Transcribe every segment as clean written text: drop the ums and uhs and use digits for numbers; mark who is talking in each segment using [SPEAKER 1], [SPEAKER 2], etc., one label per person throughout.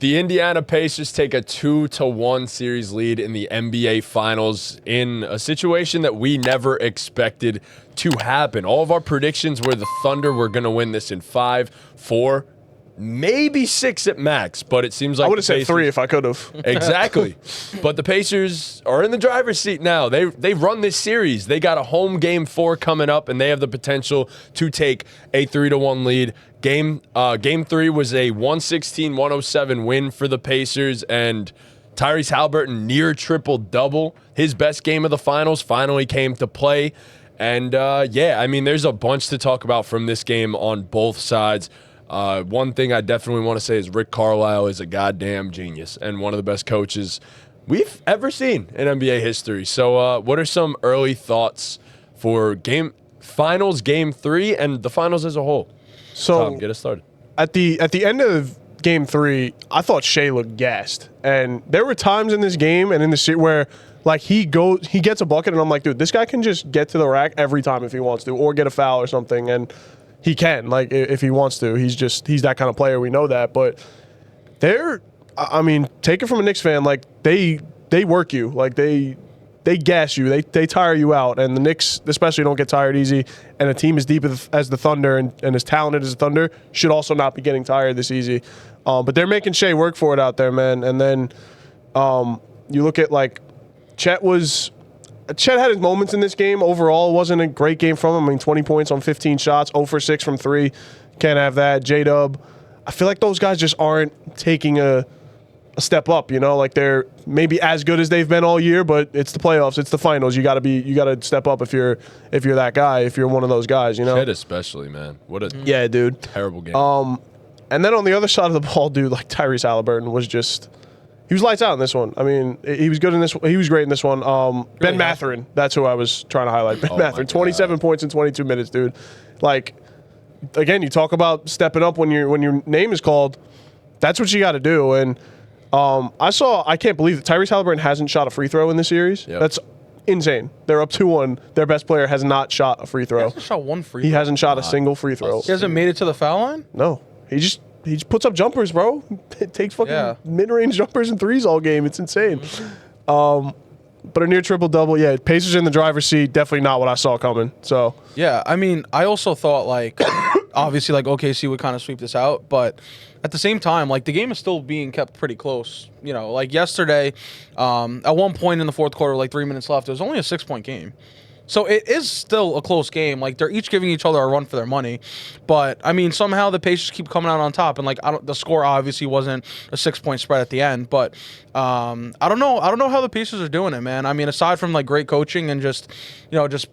[SPEAKER 1] The Indiana Pacers take a 2-1 series lead in the NBA Finals in a situation that we never expected to happen. All of our predictions were the Thunder were going to win this in 5, 4, maybe 6 at max, but it seems like
[SPEAKER 2] I would have said 3 if I could have.
[SPEAKER 1] Exactly. But the Pacers are in the driver's seat now. They run this series. They got a home game 4 coming up, and they have the potential to take a 3-1 lead. Game 3 was a 116-107 win for the Pacers, and Tyrese Haliburton near triple-double. His best game of the finals finally came to play. And, there's a bunch to talk about from this game on both sides. One thing I definitely want to say is Rick Carlisle is a goddamn genius and one of the best coaches we've ever seen in NBA history. So what are some early thoughts for finals game 3 and the finals as a whole?
[SPEAKER 2] So
[SPEAKER 1] Tom, get us started.
[SPEAKER 2] At the end of game 3, I thought Shai looked gassed. And there were times in this game and in the series where like he gets a bucket and I'm like, dude, this guy can just get to the rack every time if he wants to or get a foul or something. And he can, like, if he wants to. He's that kind of player. We know that. But take it from a Knicks fan, like, they work you. Like, they gas you. They tire you out. And the Knicks especially don't get tired easy. And a team as deep as the Thunder and as talented as the Thunder should also not be getting tired this easy. But they're making Shai work for it out there, man. And then you look at, like, Chet had his moments in this game. Overall, it wasn't a great game from him. I mean, 20 points on 15 shots, 0 for 6 from 3. Can't have that. J-Dub. I feel like those guys just aren't taking a step up, you know? Like, they're maybe as good as they've been all year, but it's the playoffs. It's the finals. You got to step up if you're that guy, if you're one of those guys, you know?
[SPEAKER 1] Chet especially, man. What a
[SPEAKER 2] dude.
[SPEAKER 1] Terrible game.
[SPEAKER 2] And then on the other side of the ball, dude, like Tyrese Haliburton was just... He was lights out in this one. I mean, he was good in this one. He was great in this one. Ben Mathurin, that's who I was trying to highlight. Ben Mathurin, 27 points in 22 minutes, dude. Like, again, you talk about stepping up when your name is called. That's what you got to do. And I can't believe that Tyrese Haliburton hasn't shot a free throw in this series. Yep. That's insane. They're up 2-1. Their best player has not shot a free throw.
[SPEAKER 3] He hasn't shot one free throw.
[SPEAKER 2] He hasn't shot a single free throw.
[SPEAKER 3] He hasn't made it to the foul line?
[SPEAKER 2] No. He just puts up jumpers, bro. It takes fucking mid-range jumpers and threes all game. It's insane. But a near triple-double, Pacers in the driver's seat, definitely not what I saw coming. So
[SPEAKER 3] yeah, I mean, I also thought, like, obviously, like, OKC would kind of sweep this out, but at the same time, like, the game is still being kept pretty close. You know, like yesterday, at one point in the fourth quarter, like 3 minutes left, it was only a 6-point game. So it is still a close game. Like, they're each giving each other a run for their money. But, I mean, somehow the Pacers keep coming out on top. And, like, the score obviously wasn't a 6-point spread at the end. But I don't know how the Pacers are doing it, man. I mean, aside from, like, great coaching and just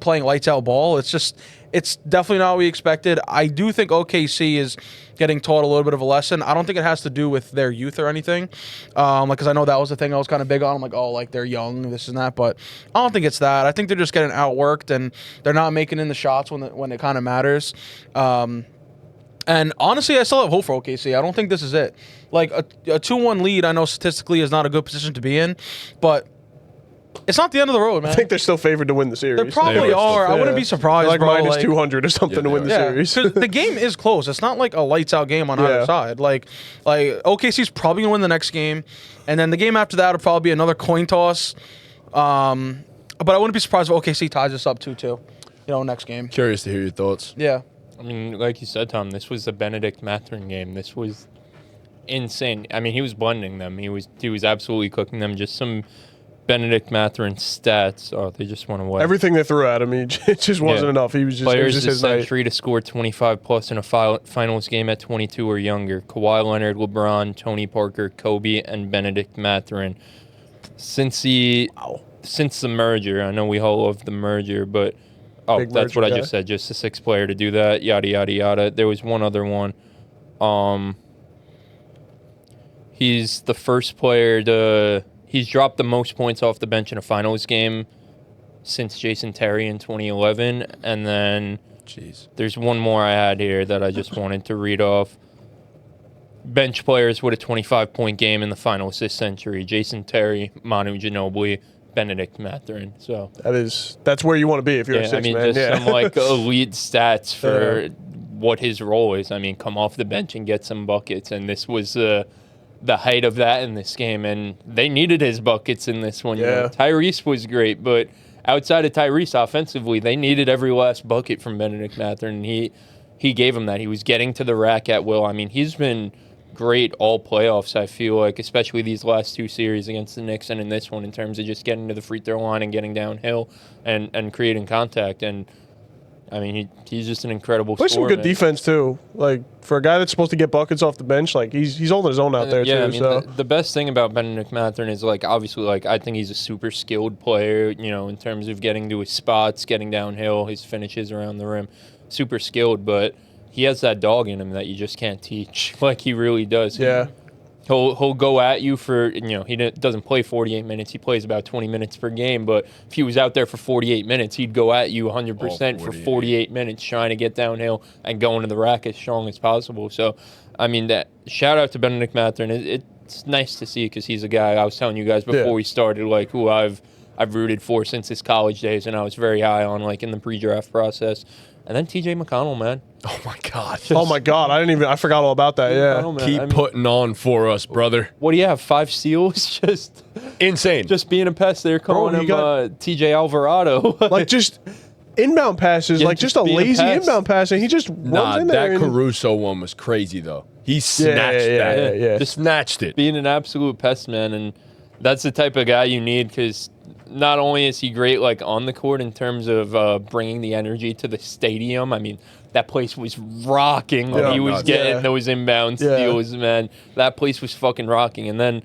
[SPEAKER 3] playing lights-out ball, it's definitely not what we expected. I do think OKC is getting taught a little bit of a lesson. I don't think it has to do with their youth or anything. Because I know that was the thing I was kind of big on. I'm like, oh, like, they're young, this and that. But I don't think it's that. I think they're just getting outworked, and they're not making in the shots when it kind of matters. And honestly, I still have hope for OKC. I don't think this is it. Like, a 2-1 lead, I know statistically is not a good position to be in, but it's not the end of the road, man.
[SPEAKER 2] I think they're still favored to win the series.
[SPEAKER 3] They probably are. I wouldn't be surprised,
[SPEAKER 2] like
[SPEAKER 3] bro.
[SPEAKER 2] Minus 200 or something to win the series.
[SPEAKER 3] The game is close. It's not like a lights-out game on either side. Like OKC's probably going to win the next game, and then the game after that will probably be another coin toss. But I wouldn't be surprised if OKC ties us up 2-2, next game.
[SPEAKER 1] Curious to hear your thoughts.
[SPEAKER 3] Yeah.
[SPEAKER 4] I mean, like you said, Tom, this was a Benedict Mathurin game. This was insane. I mean, he was blending them. He was absolutely cooking them. Just some Benedict Mathurin stats. Oh, they just went away.
[SPEAKER 2] Everything they threw at him, it just wasn't enough. He was just
[SPEAKER 4] players
[SPEAKER 2] it was just
[SPEAKER 4] this
[SPEAKER 2] his night.
[SPEAKER 4] century to score 25 plus in a finals game at 22 or younger. Kawhi Leonard, LeBron, Tony Parker, Kobe, and Benedict Mathurin. Since the merger, I know we all love the merger, but
[SPEAKER 2] Big
[SPEAKER 4] that's
[SPEAKER 2] merger
[SPEAKER 4] what
[SPEAKER 2] guy.
[SPEAKER 4] I just said. Just a sixth player to do that. Yada yada yada. There was one other one. He's the first player to. He's dropped the most points off the bench in a finals game since Jason Terry in 2011. And then there's one more I had here that I just wanted to read off. Bench players with a 25-point game in the finals this century. Jason Terry, Manu Ginobili, Benedict Mathurin. So
[SPEAKER 2] that's where you want to be if you're a six man.
[SPEAKER 4] Just some like elite stats for what his role is. I mean, come off the bench and get some buckets. And this was the height of that in this game, and they needed his buckets in this one. You know,
[SPEAKER 2] Yeah.
[SPEAKER 4] Tyrese was great, but outside of Tyrese offensively, they needed every last bucket from Benedict Mathurin, and he gave him that. He was getting to the rack at will. I mean, he's been great all playoffs, I feel like, especially these last two series against the Knicks and in this one in terms of just getting to the free throw line and getting downhill and creating contact. And, I mean, he's just an incredible
[SPEAKER 2] Play some
[SPEAKER 4] scorer,
[SPEAKER 2] good
[SPEAKER 4] man.
[SPEAKER 2] defense too. Like for a guy that's supposed to get buckets off the bench, like he's holding his own out there
[SPEAKER 4] Yeah,
[SPEAKER 2] too.
[SPEAKER 4] I mean,
[SPEAKER 2] So
[SPEAKER 4] the best thing about Benedict Mathurin is, like, obviously, like, I think he's a super skilled player, you know, in terms of getting to his spots, getting downhill, his finishes around the rim. Super skilled, but he has that dog in him that you just can't teach. Like, he really does.
[SPEAKER 2] yeah,
[SPEAKER 4] He'll go at you for, you know, he doesn't play 48 minutes. He plays about 20 minutes per game. But if he was out there for 48 minutes, he'd go at you 100% for 48 minutes trying to get downhill and going to the rack as strong as possible. So, I mean, that shout out to Benedict Mathurin. It's nice to see because he's a guy, I was telling you guys before we started, like, who I've rooted for since his college days, and I was very high on, like, in the pre-draft process. And then TJ McConnell, man.
[SPEAKER 1] Oh my God.
[SPEAKER 2] oh my God, I forgot all about that. Yeah,
[SPEAKER 4] McConnell, man.
[SPEAKER 1] Keep
[SPEAKER 4] I mean,
[SPEAKER 1] putting on for us, brother.
[SPEAKER 4] what do you have? 5 steals?
[SPEAKER 1] Insane.
[SPEAKER 4] Just being a pest. They're calling
[SPEAKER 2] he
[SPEAKER 4] him
[SPEAKER 2] got-
[SPEAKER 4] TJ Alvarado.
[SPEAKER 2] like just inbound passes,
[SPEAKER 4] Yeah,
[SPEAKER 2] like
[SPEAKER 4] just
[SPEAKER 2] just a
[SPEAKER 4] being a
[SPEAKER 2] lazy
[SPEAKER 4] pest.
[SPEAKER 2] inbound pass, and he just runs
[SPEAKER 1] Nah,
[SPEAKER 2] in there.
[SPEAKER 1] that
[SPEAKER 2] and-
[SPEAKER 1] Caruso one was crazy though. He snatched
[SPEAKER 2] yeah,
[SPEAKER 1] that.
[SPEAKER 2] yeah.
[SPEAKER 1] Just snatched it.
[SPEAKER 4] Being an absolute pest, man, and that's the type of guy you need because not only is he great, like, on the court in terms of bringing the energy to the stadium. I mean, that place was rocking when
[SPEAKER 2] Yeah,
[SPEAKER 4] he was
[SPEAKER 1] nuts.
[SPEAKER 4] getting
[SPEAKER 2] Yeah.
[SPEAKER 4] those inbound
[SPEAKER 2] Yeah.
[SPEAKER 4] steals, man. That place was fucking rocking. And then,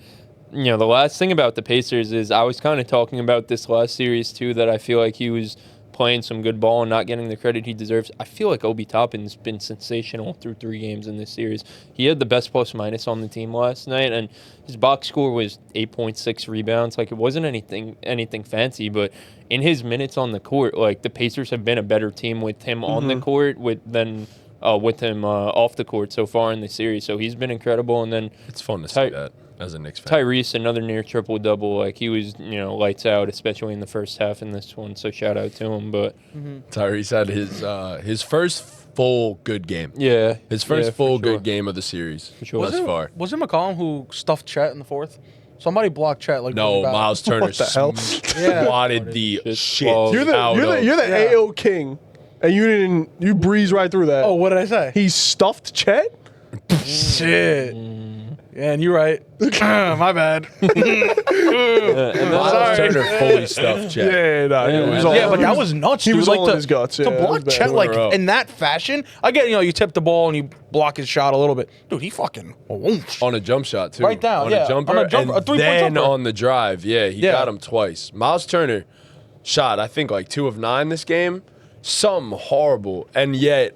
[SPEAKER 4] you know, the last thing about the Pacers is I was kind of talking about this last series too, that I feel like he was playing some good ball and not getting the credit he deserves. I feel like Obi Toppin's been sensational through 3 games in this series. He had the best plus minus on the team last night, and his box score was 8.6 rebounds. Like, it wasn't anything fancy, but in his minutes on the court, like, the Pacers have been a better team with him on the court than with him off the court so far in the series. So he's been incredible. And then
[SPEAKER 1] It's fun to
[SPEAKER 4] Ty-
[SPEAKER 1] see that as a Knicks fan.
[SPEAKER 4] Tyrese, another near triple-double. Like, he was, you know, lights out, especially in the first half in this one. So shout out to him. But
[SPEAKER 1] Tyrese had his first full good game.
[SPEAKER 4] yeah,
[SPEAKER 1] His first
[SPEAKER 4] yeah, for
[SPEAKER 1] full
[SPEAKER 4] sure.
[SPEAKER 1] good game of the series
[SPEAKER 4] sure.
[SPEAKER 1] thus far.
[SPEAKER 3] Was it McCollum who stuffed Chet in the fourth? Somebody blocked Chet like
[SPEAKER 1] No,
[SPEAKER 3] really bad.
[SPEAKER 1] Miles Turner
[SPEAKER 2] What the hell?
[SPEAKER 1] swatted the
[SPEAKER 4] Just
[SPEAKER 1] shit
[SPEAKER 4] balls.
[SPEAKER 2] You're the
[SPEAKER 1] out of.
[SPEAKER 2] you're the
[SPEAKER 3] Yeah.
[SPEAKER 2] AO king, and you breeze right through that.
[SPEAKER 3] Oh, what did I say?
[SPEAKER 2] He stuffed Chet.
[SPEAKER 3] Shit. Yeah, and you're right. My bad.
[SPEAKER 4] And
[SPEAKER 1] Miles
[SPEAKER 3] Sorry.
[SPEAKER 1] Turner fully stuffed Chet.
[SPEAKER 2] Yeah, no,
[SPEAKER 4] Yeah,
[SPEAKER 2] it was
[SPEAKER 4] man.
[SPEAKER 2] all,
[SPEAKER 3] Yeah, but that was nuts.
[SPEAKER 2] he
[SPEAKER 3] dude.
[SPEAKER 2] was
[SPEAKER 3] like
[SPEAKER 2] all in his guts, yeah,
[SPEAKER 3] to
[SPEAKER 2] it was
[SPEAKER 3] block
[SPEAKER 2] bad.
[SPEAKER 3] Chet like
[SPEAKER 1] 2 in a row.
[SPEAKER 3] in that fashion. I get, you tip the ball and you block his shot a little bit, dude. He fucking whoosh.
[SPEAKER 1] On a jump shot too.
[SPEAKER 3] Right down,
[SPEAKER 1] on
[SPEAKER 3] yeah.
[SPEAKER 1] a jumper,
[SPEAKER 3] On a jumper, a
[SPEAKER 1] and
[SPEAKER 3] three-point
[SPEAKER 1] then
[SPEAKER 3] jumper.
[SPEAKER 1] on the drive, he
[SPEAKER 3] Yeah.
[SPEAKER 1] got him twice. Miles Turner shot, I think, like 2 of 9 this game. Something horrible, and yet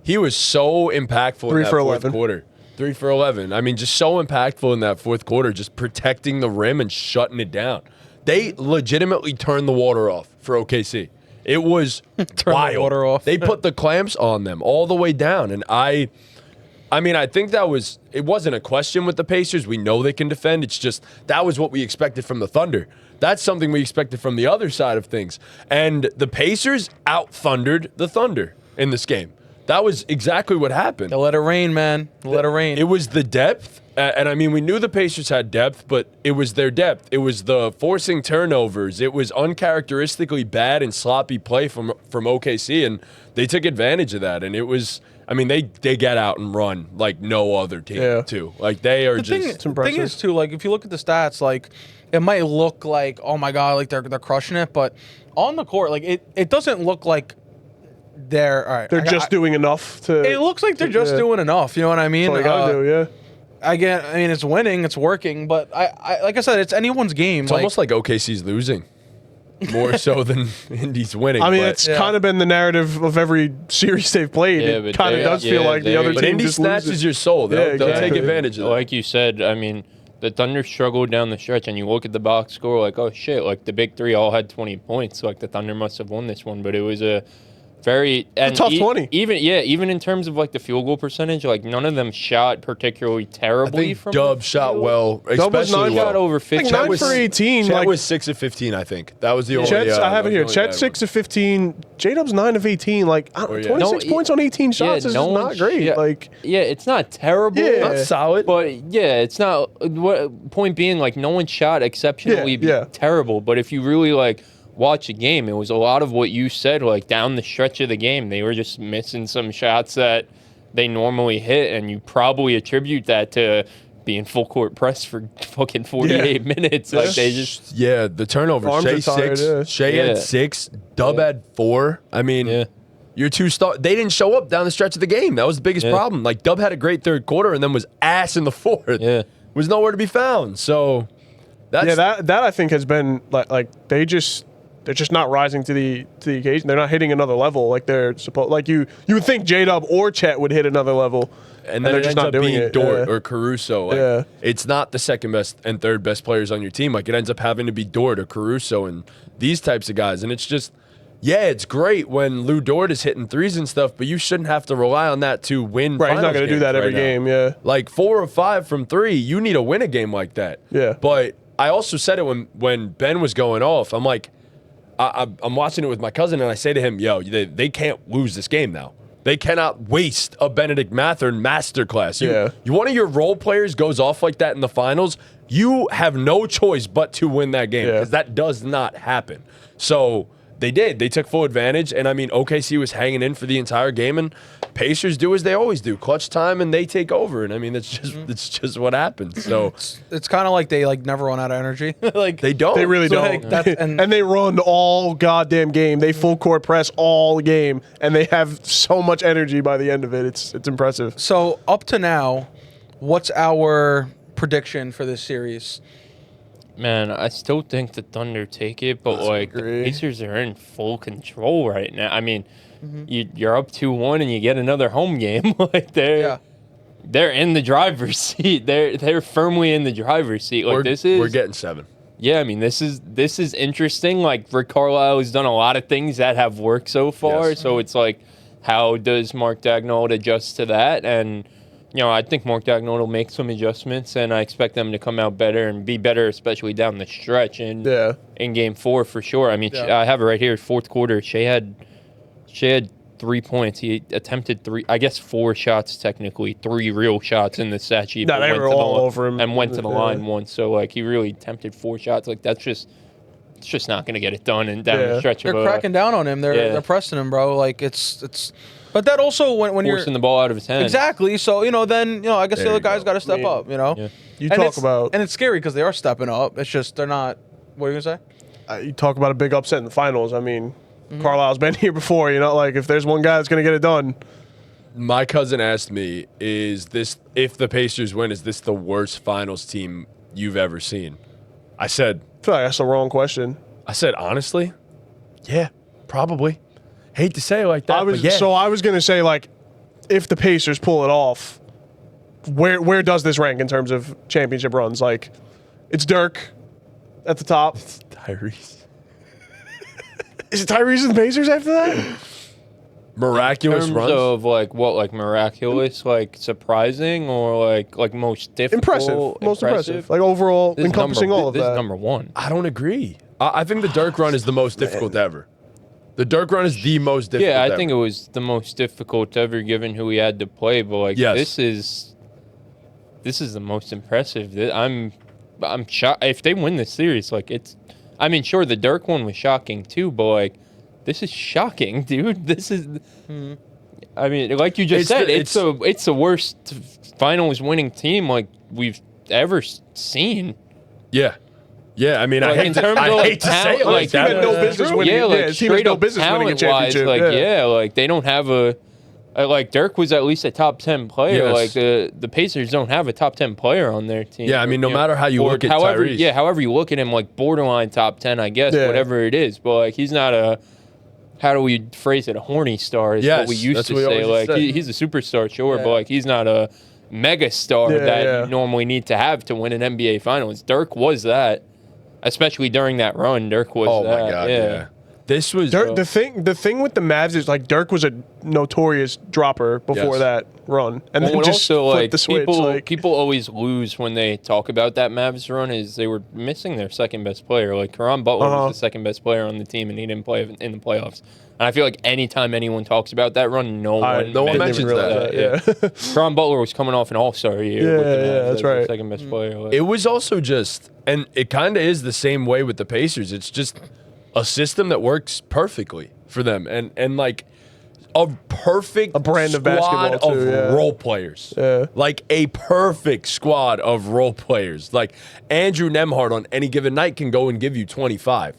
[SPEAKER 1] he was so impactful
[SPEAKER 2] 3
[SPEAKER 1] in that
[SPEAKER 2] for
[SPEAKER 1] fourth
[SPEAKER 2] 11.
[SPEAKER 1] quarter. 3 for 11. I mean, just so impactful in that fourth quarter, just protecting the rim and shutting it down. They legitimately turned the water off for OKC. It was
[SPEAKER 3] the
[SPEAKER 1] wild.
[SPEAKER 3] water off.
[SPEAKER 1] They put the clamps on them all the way down, and I mean, I think it wasn't a question with the Pacers. We know they can defend. It's just that was what we expected from the Thunder. That's something we expected from the other side of things. And the Pacers out-thundered the Thunder in this game. That was exactly what happened.
[SPEAKER 3] They let it rain, man. They let it rain.
[SPEAKER 1] It was the depth. And I mean, we knew the Pacers had depth, but it was their depth. It was the forcing turnovers. It was uncharacteristically bad and sloppy play from OKC, and they took advantage of that. And it was, I mean, they get out and run like no other team,
[SPEAKER 2] Yeah.
[SPEAKER 1] too. Like, they are
[SPEAKER 3] the thing,
[SPEAKER 1] just...
[SPEAKER 3] the
[SPEAKER 2] impressive.
[SPEAKER 3] thing is too, like if you look at the stats, like it might look like, oh my god, like they're crushing it, but on the court, like it doesn't look like they're all right.
[SPEAKER 2] They're just doing enough to.
[SPEAKER 3] It looks like they're just
[SPEAKER 2] yeah.
[SPEAKER 3] doing enough. You know what I mean?
[SPEAKER 2] That's all you gotta do, yeah.
[SPEAKER 3] I mean, it's winning, it's working, but I like I said, it's anyone's game.
[SPEAKER 1] It's almost like OKC's losing. More so than Indy's winning.
[SPEAKER 2] I mean,
[SPEAKER 1] but,
[SPEAKER 2] it's kind of been the narrative of every series they've played.
[SPEAKER 4] Yeah,
[SPEAKER 2] It
[SPEAKER 4] but
[SPEAKER 2] kind of
[SPEAKER 4] they-
[SPEAKER 2] does feel
[SPEAKER 4] yeah,
[SPEAKER 2] like the
[SPEAKER 4] they-
[SPEAKER 2] other
[SPEAKER 1] but
[SPEAKER 2] team
[SPEAKER 1] Indy
[SPEAKER 2] just
[SPEAKER 1] snatches
[SPEAKER 2] loses.
[SPEAKER 1] your soul. They'll take
[SPEAKER 2] exactly.
[SPEAKER 1] advantage of that.
[SPEAKER 4] Like you said, I mean, the Thunder struggled down the stretch, and you look at the box score, like, oh shit, like the big 3 all had 20 points. Like the Thunder must have won this one, but it was a Very and
[SPEAKER 2] tough 20.
[SPEAKER 4] Even in terms of like the field goal percentage, like none of them shot particularly
[SPEAKER 1] I
[SPEAKER 4] terribly
[SPEAKER 1] think
[SPEAKER 4] from
[SPEAKER 1] Dub
[SPEAKER 4] the
[SPEAKER 1] shot
[SPEAKER 4] field.
[SPEAKER 1] well,
[SPEAKER 2] Dub was
[SPEAKER 1] especially
[SPEAKER 2] 9
[SPEAKER 1] well.
[SPEAKER 4] Shot over
[SPEAKER 2] I think
[SPEAKER 4] 50.
[SPEAKER 2] 9 for 18.
[SPEAKER 1] Chet
[SPEAKER 2] Like,
[SPEAKER 1] was 6 of 15, I think. That was the only.
[SPEAKER 2] Chet's, I have
[SPEAKER 1] that
[SPEAKER 2] it here.
[SPEAKER 1] was the only
[SPEAKER 2] Chet
[SPEAKER 1] bad
[SPEAKER 2] 6
[SPEAKER 1] one.
[SPEAKER 2] of 15. J-Dub's 9 of 18. Like,
[SPEAKER 1] yeah.
[SPEAKER 2] 26
[SPEAKER 4] No,
[SPEAKER 2] points on 18 shots is
[SPEAKER 4] no
[SPEAKER 2] just
[SPEAKER 4] one
[SPEAKER 2] not great.
[SPEAKER 4] yeah,
[SPEAKER 2] Like,
[SPEAKER 4] yeah, it's not terrible.
[SPEAKER 2] Yeah.
[SPEAKER 1] Not solid.
[SPEAKER 4] But yeah, it's not. Point being, like no one shot exceptionally
[SPEAKER 2] Yeah.
[SPEAKER 4] terrible. But if you really like watch a game, it was a lot of what you said. Like down the stretch of the game, they were just missing some shots that they normally hit, and you probably attribute that to being full court press for fucking 48 minutes. Like they just
[SPEAKER 1] Yeah, the turnover.
[SPEAKER 2] Arms
[SPEAKER 1] Shai
[SPEAKER 2] are tired,
[SPEAKER 1] 6.
[SPEAKER 2] yeah.
[SPEAKER 1] Shai
[SPEAKER 4] Yeah.
[SPEAKER 1] had 6. Dub had 4. I mean,
[SPEAKER 4] Yeah.
[SPEAKER 1] your 2 star. They didn't show up down the stretch of the game. That was the biggest
[SPEAKER 4] Yeah.
[SPEAKER 1] problem. Like Dub had a great third quarter and then was ass in the fourth.
[SPEAKER 4] Yeah.
[SPEAKER 1] Was nowhere to be found. So that's
[SPEAKER 2] that I think has been like they're just not rising to the occasion. They're not hitting another level like they're supposed. Like you would think J-Dub or Chet would hit another level,
[SPEAKER 1] and then
[SPEAKER 2] they're
[SPEAKER 1] it
[SPEAKER 2] just
[SPEAKER 1] ends
[SPEAKER 2] not
[SPEAKER 1] up
[SPEAKER 2] doing
[SPEAKER 1] being
[SPEAKER 2] it.
[SPEAKER 1] Dort
[SPEAKER 2] Yeah.
[SPEAKER 1] or Caruso. Like,
[SPEAKER 2] Yeah.
[SPEAKER 1] it's not the second best and third best players on your team. Like it ends up having to be Dort or Caruso and these types of guys. And it's just, yeah, it's great when Lou Dort is hitting threes and stuff, but you shouldn't have to rely on that to win.
[SPEAKER 2] Right, he's not
[SPEAKER 1] going to
[SPEAKER 2] do that every game. Yeah,
[SPEAKER 1] Like 4 or 5 from 3, you need to win a game like that.
[SPEAKER 2] Yeah.
[SPEAKER 1] But I also said it when Ben was going off. I'm like, I'm watching it with my cousin, and I say to him, yo, they can't lose this game now. They cannot waste a Benedict Mathurin masterclass. One of your role players goes off like that in the finals, you have no choice but to win that game because that does not happen. So they did. They took full advantage, and I mean, OKC was hanging in for the entire game, and Pacers do as they always do, clutch time, and they take over. And I mean, it's just what happens. So
[SPEAKER 3] It's kind of like they like never run out of energy. Like
[SPEAKER 1] they don't.
[SPEAKER 2] they really
[SPEAKER 3] So,
[SPEAKER 2] don't.
[SPEAKER 3] like, that's-
[SPEAKER 2] and
[SPEAKER 3] and-
[SPEAKER 2] they run all goddamn game. They full court press all game, and they have so much energy by the end of it. It's impressive.
[SPEAKER 3] So up to now, what's our prediction for this series?
[SPEAKER 4] Man, I still think the Thunder take it, but like the
[SPEAKER 2] agree.
[SPEAKER 4] Pacers are in full control right now. I mean, you're up 2-1 and you get another home game. Like they're in the driver's seat. They're firmly in the driver's seat. Like
[SPEAKER 1] we're getting 7.
[SPEAKER 4] yeah. I mean, this is interesting. Like Rick Carlisle has done a lot of things that have worked so far.
[SPEAKER 1] Yes.
[SPEAKER 4] So it's like, how does Mark Daigneault adjust to that? And I think Mark Daigneault will make some adjustments, and I expect them to come out better and be better, especially down the stretch in Game 4 for sure. I mean, I have it right here. Fourth quarter, Shai had 3 points. He attempted 4 shots technically, 3 real shots in the stat sheet.
[SPEAKER 2] No,
[SPEAKER 4] but
[SPEAKER 2] they
[SPEAKER 4] went
[SPEAKER 2] were
[SPEAKER 4] to the
[SPEAKER 2] all
[SPEAKER 4] li-
[SPEAKER 2] over him.
[SPEAKER 4] and went to the
[SPEAKER 2] Yeah.
[SPEAKER 4] line once. So like he really attempted 4 shots. Like it's just not going to get it done and down the stretch
[SPEAKER 3] They're
[SPEAKER 4] of
[SPEAKER 3] cracking down on him. They're pressing him, bro. Like it's. But that also when you're
[SPEAKER 4] forcing the ball out of his hand.
[SPEAKER 3] exactly. So then I guess
[SPEAKER 1] There
[SPEAKER 3] the other
[SPEAKER 1] you
[SPEAKER 3] guys
[SPEAKER 1] go.
[SPEAKER 3] got to step
[SPEAKER 2] I mean,
[SPEAKER 3] up.
[SPEAKER 4] Yeah.
[SPEAKER 2] You
[SPEAKER 3] And
[SPEAKER 2] talk
[SPEAKER 3] it's-
[SPEAKER 2] about
[SPEAKER 3] and it's scary because they are stepping up. It's just they're not. What are you gonna say?
[SPEAKER 2] you talk about a big upset in the finals. I mean, Carlisle's been here before. Like if there's one guy that's gonna get it done.
[SPEAKER 1] My cousin asked me, if the Pacers win, is this the worst finals team you've ever seen? I said,
[SPEAKER 2] I feel like that's the wrong question.
[SPEAKER 1] honestly, yeah, probably. Hate to say it like that,
[SPEAKER 2] I was
[SPEAKER 1] but yeah.
[SPEAKER 2] I was gonna say like, if the Pacers pull it off, where does this rank in terms of championship runs? Like, it's Dirk at the top.
[SPEAKER 1] Tyrese.
[SPEAKER 2] Is it Tyrese and the Pacers after that?
[SPEAKER 1] Miraculous
[SPEAKER 4] In terms
[SPEAKER 1] runs.
[SPEAKER 4] of like miraculous, like surprising, or like most difficult,
[SPEAKER 2] Most impressive. Like overall,
[SPEAKER 4] This is
[SPEAKER 2] encompassing
[SPEAKER 4] number,
[SPEAKER 2] all of
[SPEAKER 4] this
[SPEAKER 2] that.
[SPEAKER 4] is number 1.
[SPEAKER 1] I don't agree. I think the Dirk run is the most difficult ever. The Dirk run is the most difficult
[SPEAKER 4] Yeah, I
[SPEAKER 1] ever.
[SPEAKER 4] think it was the most difficult ever, given who he had to play. But like
[SPEAKER 1] Yes.
[SPEAKER 4] this is the most impressive. I'm shocked if they win this series. Like it's, I mean, sure the Dirk one was shocking too, but like this is shocking, dude. This is. I mean, like you just said, it's the worst finals winning team like we've ever seen.
[SPEAKER 1] Yeah. Yeah, I mean,
[SPEAKER 4] Like,
[SPEAKER 1] I
[SPEAKER 4] in
[SPEAKER 1] hate
[SPEAKER 4] terms of,
[SPEAKER 1] to say it like
[SPEAKER 2] team had
[SPEAKER 1] that.
[SPEAKER 2] no business winning.
[SPEAKER 4] Yeah, like
[SPEAKER 2] team has
[SPEAKER 4] straight
[SPEAKER 2] no
[SPEAKER 4] up
[SPEAKER 2] business winning a
[SPEAKER 4] talent-wise,
[SPEAKER 2] championship.
[SPEAKER 4] like like they don't have like Dirk was at least a top 10 player.
[SPEAKER 1] Yes.
[SPEAKER 4] Like the Pacers don't have a top 10 player on their team.
[SPEAKER 1] Yeah, I mean, no matter how you
[SPEAKER 4] Or
[SPEAKER 1] look at
[SPEAKER 4] however,
[SPEAKER 1] Tyrese.
[SPEAKER 4] however you look at him, like borderline top 10, I guess,
[SPEAKER 2] Yeah.
[SPEAKER 4] whatever it is. But like he's not a, how do we phrase it? A horny star is
[SPEAKER 1] Yes,
[SPEAKER 4] what we used
[SPEAKER 1] that's
[SPEAKER 4] to
[SPEAKER 1] what we
[SPEAKER 4] say.
[SPEAKER 1] always
[SPEAKER 4] Like
[SPEAKER 1] said.
[SPEAKER 4] he's a superstar, sure,
[SPEAKER 3] Yeah.
[SPEAKER 4] but like he's not a mega star
[SPEAKER 2] Yeah,
[SPEAKER 4] that
[SPEAKER 2] yeah.
[SPEAKER 4] you normally need to have to win an NBA Finals. Dirk was that, especially during that run. Dirk was
[SPEAKER 1] Oh
[SPEAKER 4] that.
[SPEAKER 1] my God, yeah. This was
[SPEAKER 2] Dirk, the thing with the Mavs is like Dirk was a notorious dropper before
[SPEAKER 1] Yes.
[SPEAKER 2] that run, and then
[SPEAKER 4] Well,
[SPEAKER 2] just
[SPEAKER 4] also,
[SPEAKER 2] flipped
[SPEAKER 4] like,
[SPEAKER 2] the switch.
[SPEAKER 4] people always lose when they talk about that Mavs run is they were missing their second best player. Like Caron Butler was the second best player on the team, and he didn't play in the playoffs. And I feel like anytime anyone talks about that run, no one mentions that.
[SPEAKER 2] Yeah.
[SPEAKER 4] Caron Butler was coming off an All-Star year.
[SPEAKER 2] Yeah,
[SPEAKER 4] with the Mavs
[SPEAKER 2] yeah, that's
[SPEAKER 4] as their
[SPEAKER 2] right.
[SPEAKER 4] second best player. Like,
[SPEAKER 1] It was also just, and it kind of is the same way with the Pacers. It's just a system that works perfectly for them, and like a perfect
[SPEAKER 2] brand of
[SPEAKER 1] squad
[SPEAKER 2] basketball, too,
[SPEAKER 1] of
[SPEAKER 2] yeah.
[SPEAKER 1] role players.
[SPEAKER 2] Yeah.
[SPEAKER 1] Like a perfect squad of role players. Like Andrew Nembhard on any given night can go and give you 25,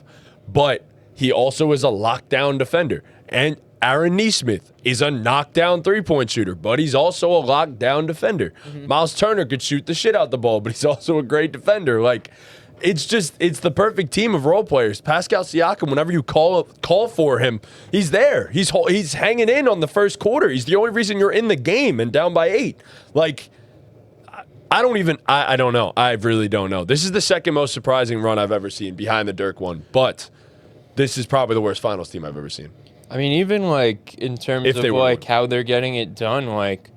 [SPEAKER 1] but he also is a lockdown defender. And Aaron Nesmith is a knockdown three-point shooter, but he's also a lockdown defender. Miles Turner could shoot the shit out the ball, but he's also a great defender. Like, it's the perfect team of role players. Pascal Siakam, whenever you call for him, he's there. He's hanging in on the first quarter. He's the only reason you're in the game and down by 8. Like, I don't know. I really don't know. This is the second most surprising run I've ever seen behind the Dirk one, but this is probably the worst finals team I've ever seen.
[SPEAKER 4] I mean, even like in terms
[SPEAKER 1] If
[SPEAKER 4] of
[SPEAKER 1] they were
[SPEAKER 4] like
[SPEAKER 1] one.
[SPEAKER 4] how they're getting it done, like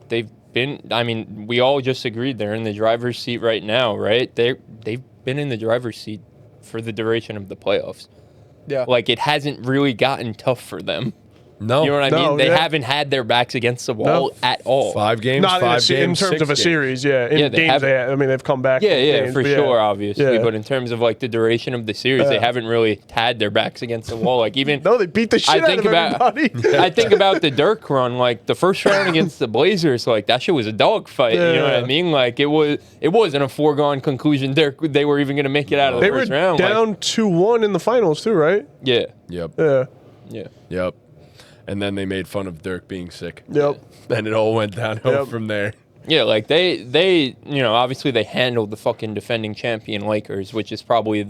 [SPEAKER 4] they've been. I mean, we all just agreed they're in the driver's seat right now, right? They've been in the driver's seat for the duration of the playoffs.
[SPEAKER 3] Yeah.
[SPEAKER 4] Like it hasn't really gotten tough for them.
[SPEAKER 1] No.
[SPEAKER 4] You know what I
[SPEAKER 2] No,
[SPEAKER 4] mean? They
[SPEAKER 2] yeah.
[SPEAKER 4] haven't had their backs against the wall at all.
[SPEAKER 1] 5 games,
[SPEAKER 2] Not
[SPEAKER 1] 5
[SPEAKER 2] in
[SPEAKER 1] games,
[SPEAKER 2] terms
[SPEAKER 1] 6
[SPEAKER 2] of a
[SPEAKER 1] games.
[SPEAKER 2] series, yeah. In
[SPEAKER 4] Yeah, they
[SPEAKER 2] games,
[SPEAKER 4] haven't-
[SPEAKER 2] they've come back.
[SPEAKER 4] Yeah,
[SPEAKER 2] from
[SPEAKER 4] yeah,
[SPEAKER 2] games,
[SPEAKER 4] for
[SPEAKER 2] but
[SPEAKER 4] sure, obviously.
[SPEAKER 2] Yeah.
[SPEAKER 4] But in terms of like the duration of the series, they
[SPEAKER 2] Yeah.
[SPEAKER 4] haven't really had their backs against the wall. Like even
[SPEAKER 2] No, they beat the shit out of everybody.
[SPEAKER 4] I think about the Dirk run, like the first round against the Blazers, like that shit was a dogfight. You know what I
[SPEAKER 2] Yeah.
[SPEAKER 4] mean? Like it wasn't a foregone conclusion. They were even going to make it out of the
[SPEAKER 2] They were
[SPEAKER 4] first round.
[SPEAKER 2] down 2-1 in the finals too, right?
[SPEAKER 4] Yeah,
[SPEAKER 1] Yep.
[SPEAKER 2] Yeah.
[SPEAKER 4] yeah.
[SPEAKER 1] Yep. And then they made fun of Dirk being sick.
[SPEAKER 2] Yep.
[SPEAKER 1] And it all went downhill
[SPEAKER 2] Yep.
[SPEAKER 1] from there.
[SPEAKER 4] Yeah, like they obviously they handled the fucking defending champion Lakers, which is probably